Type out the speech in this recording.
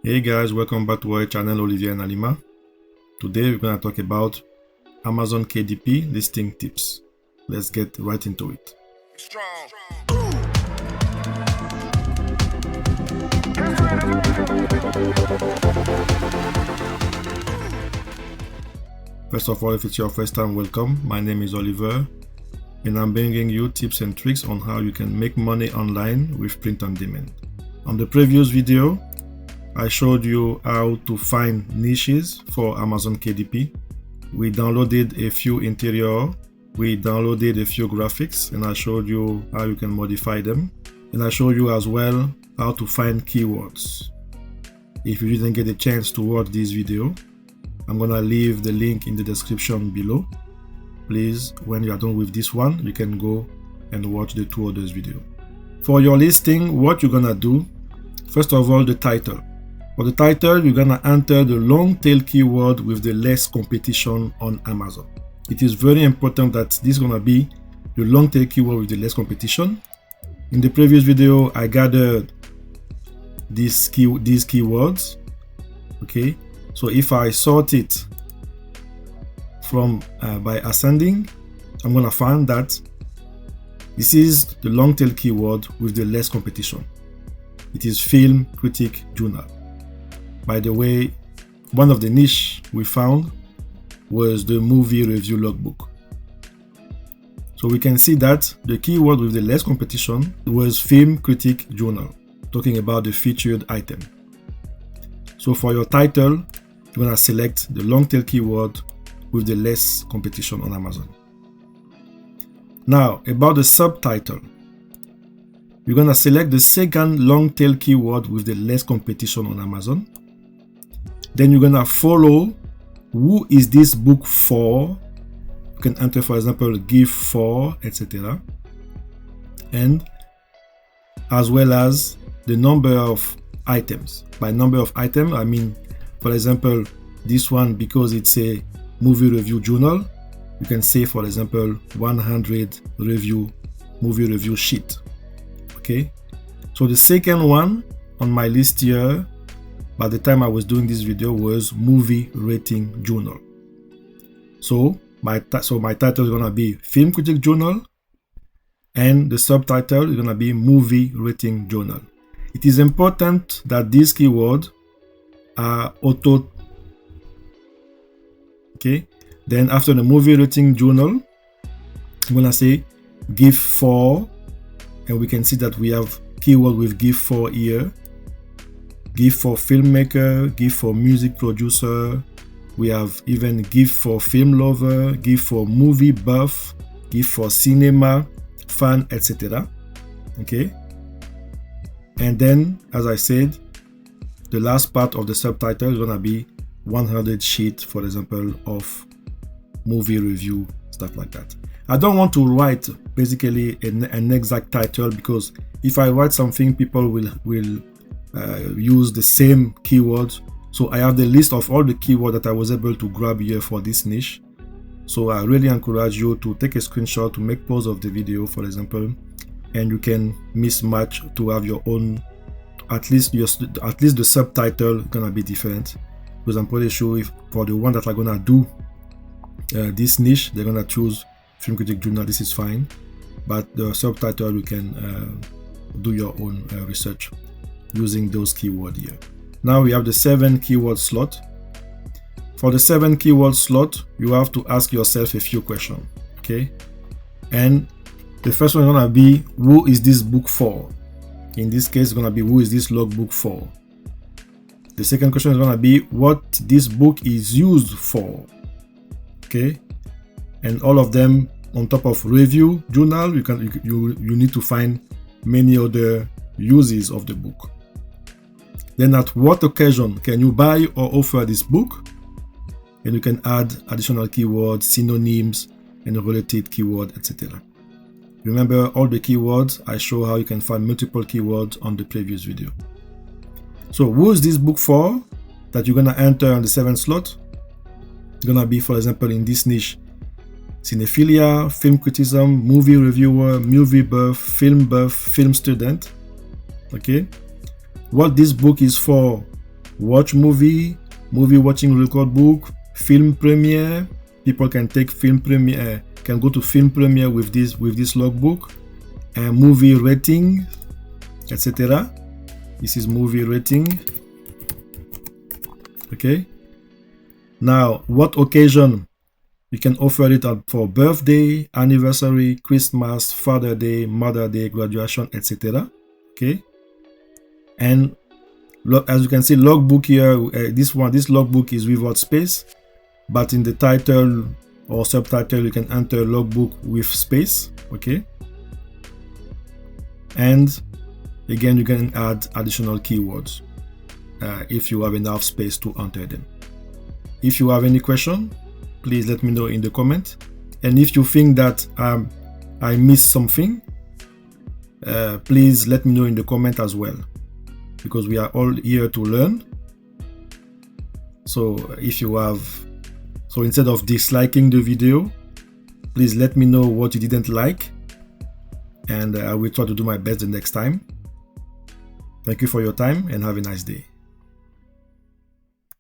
Hey guys, welcome back to our channel Olivier and Alima. Today we're going to talk about Amazon KDP listing tips. Let's get right into it. First of all, if it's your first time, welcome. My name is Oliver and I'm bringing you tips and tricks on how you can make money online with print on demand. On the previous video, I showed you how to find niches for Amazon KDP. We downloaded a few interior, we downloaded a few graphics, and I showed you how you can modify them. And I showed you as well how to find keywords. If you didn't get a chance to watch this video, I'm gonna leave the link in the description below. Please, when you are done with this one, you can go and watch the two others video. For your listing, what you're gonna do, first of all, the title. For the title, you're gonna enter the long tail keyword with the less competition on Amazon. It is very important that this is gonna be the long tail keyword with the less competition. In the previous video, I gathered these keywords. Okay, so if I sort it from by ascending, I'm gonna find that this is the long tail keyword with the less competition. It is film, critic, journal. By the way, one of the niche we found was the movie review logbook. So we can see that the keyword with the less competition was film, critic, journal, talking about the featured item. So for your title, you're gonna select the long tail keyword with the less competition on Amazon. Now, about the subtitle, you're gonna select the second long tail keyword with the less competition on Amazon. Then you're gonna follow who is this book for. You can enter, for example, gift for, etc. And as well as the number of items. By number of items, I mean, for example, this one, because it's a movie review journal, you can say, for example, 100 movie review sheet. Okay, so the second one on my list here, by the time I was doing this video, was movie rating journal. So my title is gonna be film critic journal, and the subtitle is gonna be movie rating journal. It is important that these keywords are auto. Okay, then after the movie rating journal, I'm gonna say gift for, and we can see that we have keyword with gift for here. Gift for filmmaker, gift for music producer. We have even gift for film lover, gift for movie buff, gift for cinema fan, etc. Okay. And then, as I said, the last part of the subtitle is gonna be 100 sheet, for example, of movie review, stuff like that. I don't want to write basically an exact title, because if I write something, people will use the same keywords. So I have the list of all the keywords that I was able to grab here for this niche. So I really encourage you to take a screenshot, to make pause of the video, for example, and you can mismatch to have your own. At least the subtitle gonna be different, because I'm pretty sure if for the one that are gonna do this niche, they're gonna choose film critic journal. This is fine, but the subtitle you can do your own research using those keywords here. Now we have the 7 keyword slot. For the 7 keyword slot, you have to ask yourself a few questions. Okay, and the first one is gonna be, who is this book for? In this case, it's gonna be, who is this logbook for? The second question is gonna be, what this book is used for. Okay, and all of them on top of review journal, you need to find many other uses of the book. Then at what occasion can you buy or offer this book? And you can add additional keywords, synonyms, and related keyword, etc. Remember all the keywords, I show how you can find multiple keywords on the previous video. So who is this book for that you're gonna enter on the 7th slot? It's gonna be, for example, in this niche, cinephilia, film criticism, movie reviewer, movie buff, film student. Okay, what this book is for watch movie, movie watching record book, film premiere. People can take film premiere, can go to film premiere with this logbook, and movie rating, etc. This is movie rating. Okay. Now, what occasion? You can offer it up for birthday, anniversary, Christmas, Father Day, Mother Day, graduation, etc. Okay. And as you can see, logbook here, this logbook is without space, but in the title or subtitle you can enter logbook with space. Okay. And again, you can add additional keywords if you have enough space to enter them. If you have any question, please let me know in the comment. And if you think that I missed something, please let me know in the comment as well, because we are all here to learn. So if you have, so instead of disliking the video, please let me know what you didn't like, and I will try to do my best the next time. Thank you for your time and have a nice day.